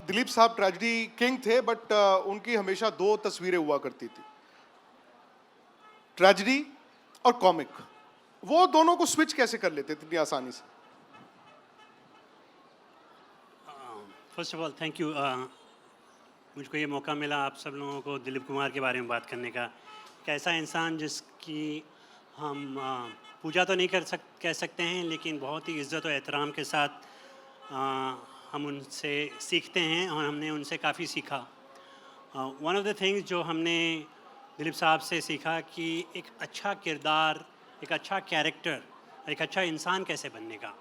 दिलीप साहब tragedy king थे, but उनकी हमेशा दो तस्वीरें हुआ करती थी, ट्रेजेडी और कॉमिक। वो दोनों को स्विच कैसे कर लेते थे इतनी आसानी से? First of all thank you, मुझको ये मौका मिला आप सब लोगों को दिलीप कुमार के बारे में बात करने का। एक ऐसा इंसान जिसकी हम पूजा तो नहीं कह सकते हैं, लेकिन बहुत ही इज़्ज़त और एहतराम के साथ हम उनसे सीखते हैं और हमने उनसे काफ़ी सीखा। वन ऑफ द थिंग्स जो हमने दिलीप साहब से सीखा कि एक अच्छा किरदार, एक अच्छा कैरेक्टर, एक अच्छा इंसान कैसे बनने का।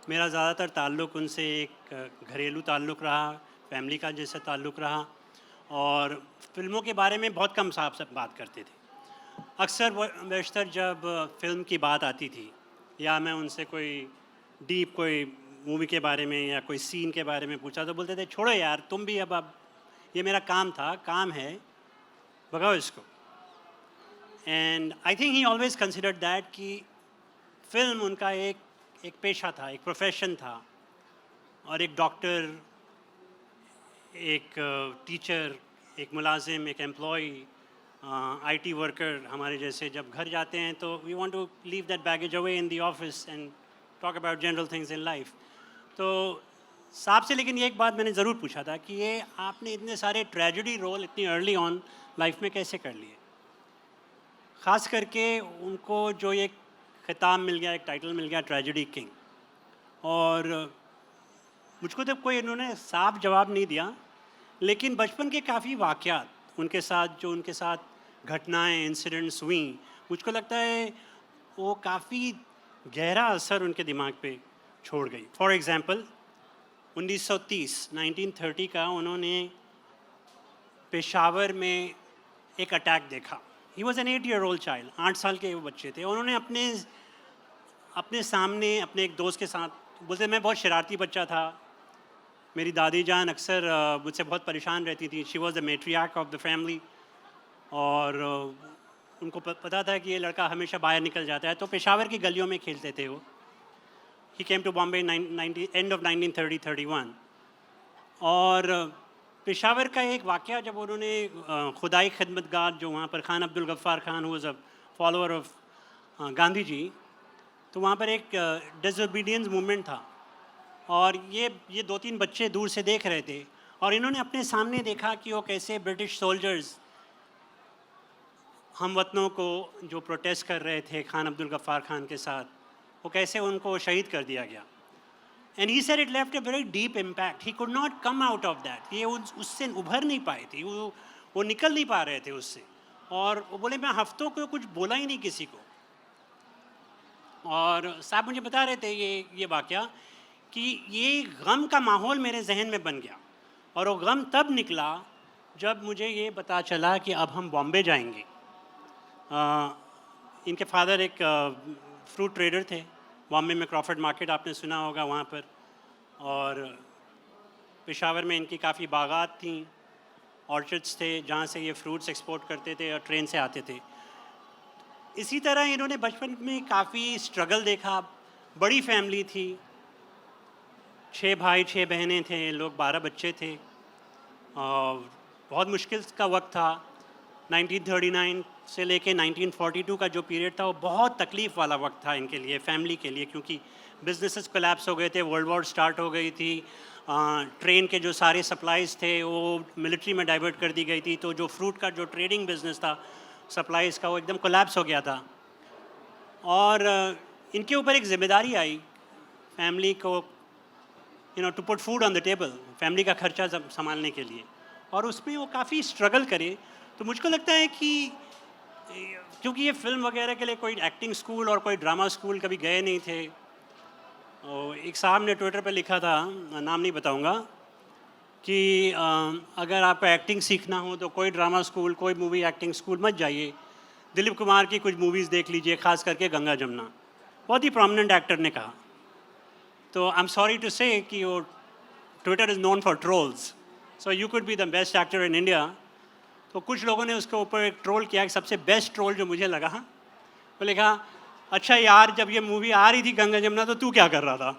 मेरा ज़्यादातर ताल्लुक़ उनसे एक घरेलू ताल्लुक़ रहा, फैमिली का जैसे ताल्लुक़ रहा, और फिल्मों के बारे में बहुत कम साहब सब बात करते थे। अक्सर बेशतर जब फ़िल्म की बात आती थी या मैं उनसे कोई डीप कोई मूवी के बारे में या कोई सीन के बारे में पूछा तो बोलते थे छोड़ो यार, तुम भी अब ये मेरा काम था, काम है, भगाओ इसको। And I think he always considered that कि फ़िल्म उनका एक पेशा था, एक प्रोफेशन था, और एक डॉक्टर, एक टीचर, एक मुलाजिम, एक एम्प्लॉई, आईटी वर्कर हमारे जैसे जब घर जाते हैं तो we want to leave that baggage away in the office and talk about general things in life. तो साहब से लेकिन ये एक बात मैंने ज़रूर पूछा था कि ये आपने इतने सारे ट्रेजेडी रोल इतनी अर्ली ऑन लाइफ में कैसे कर लिए। ख़ास करके उनको जो एक खिताब मिल गया, एक टाइटल मिल गया ट्रेजेडी किंग, और मुझको तो कोई इन्होंने साफ जवाब नहीं दिया, लेकिन बचपन के काफ़ी वाक़यात उनके साथ जो उनके साथ घटनाएं, इंसिडेंट्स हुई, मुझको लगता है वो काफ़ी गहरा असर उनके दिमाग पे छोड़ गई। फॉर एग्ज़ाम्पल 1930 का उन्होंने पेशावर में एक अटैक देखा। He was an 8-year-old child, 8 साल के वो बच्चे थे। उन्होंने अपने सामने अपने एक दोस्त के साथ बोलते, मैं बहुत शरारती बच्चा था, मेरी दादी जान अक्सर मुझसे बहुत परेशान रहती थी। She was the matriarch of the family, और उनको पता था कि ये लड़का हमेशा बाहर निकल जाता है, तो पेशावर की गलियों में खेलते थे वो। He came to Bombay end of 1930-31, और पेशावर का एक वाक़या जब उन्होंने खुदाई खिदमतगार जो वहाँ पर Khan Abdul Ghaffar Khan, who was a follower of Gandhi ji, तो वहाँ पर एक डिसओबीडियंस मूवमेंट था, और ये 2-3 बच्चे दूर से देख रहे थे, और इन्होंने अपने सामने देखा कि वो कैसे ब्रिटिश सोल्जर्स हम वतनों को जो प्रोटेस्ट कर रहे थे खान अब्दुल गफ़्फ़ार खान के साथ, वो कैसे उनको शहीद कर दिया गया। And he said it left a very deep impact, he could not come out of that. ये उससे उभर नहीं पाए थे, वो निकल नहीं पा रहे थे उससे, और वो बोले मैं हफ्तों को कुछ बोला ही नहीं किसी को। और साहब मुझे बता रहे थे ये वाक़या कि ये गम का माहौल मेरे जहन में बन गया, और वो गम तब निकला जब मुझे ये पता चला कि अब हम बॉम्बे जाएंगे। इनके फादर एक फ्रूट ट्रेडर थे बॉम्बे में, क्रॉफर्ड मार्केट आपने सुना होगा वहाँ पर, और पेशावर में इनकी काफ़ी बागात थी, ऑर्चर्ड्स थे जहाँ से ये फ्रूट्स एक्सपोर्ट करते थे और ट्रेन से आते थे। इसी तरह इन्होंने बचपन में काफ़ी स्ट्रगल देखा। बड़ी फैमिली थी, 6 भाई 6 बहनें थे, लोग 12 बच्चे थे, और बहुत मुश्किल का वक्त था। 1939 से लेके 1942 का जो पीरियड था वो बहुत तकलीफ़ वाला वक्त था इनके लिए, फैमिली के लिए, क्योंकि बिजनेसेस कोलैप्स हो गए थे, वर्ल्ड वॉर स्टार्ट हो गई थी, ट्रेन के जो सारे सप्लाईज़ थे वो मिलिट्री में डाइवर्ट कर दी गई थी, तो जो फ्रूट का जो ट्रेडिंग बिजनेस था सप्लाईज़ का, वो एकदम कोलैप्स हो गया था। और इनके ऊपर एक ज़िम्मेदारी आई फैमिली को, to put food on the table, family का खर्चा संभालने के लिए, और उसमें वो काफ़ी स्ट्रगल करे। तो मुझको लगता है कि क्योंकि ये फिल्म वगैरह के लिए कोई एक्टिंग स्कूल और कोई ड्रामा स्कूल कभी गए नहीं थे, और एक साहब ने ट्विटर पे लिखा था, नाम नहीं बताऊंगा, कि अगर आपको एक्टिंग सीखना हो तो कोई ड्रामा स्कूल, कोई मूवी एक्टिंग स्कूल मत जाइए, दिलीप कुमार की कुछ मूवीज़ देख लीजिए, ख़ास करके गंगा जमुना। बहुत ही प्रोमिनेंट एक्टर ने कहा। तो आई एम सॉरी टू से कि वो Twitter is known for trolls, so you could be the best actor in India. तो कुछ लोगों ने उसके ऊपर एक ट्रोल किया, कि सबसे बेस्ट ट्रोल जो मुझे लगा, वो लिखा, अच्छा यार जब ये मूवी आ रही थी गंगा जमुना तो तू क्या कर रहा था।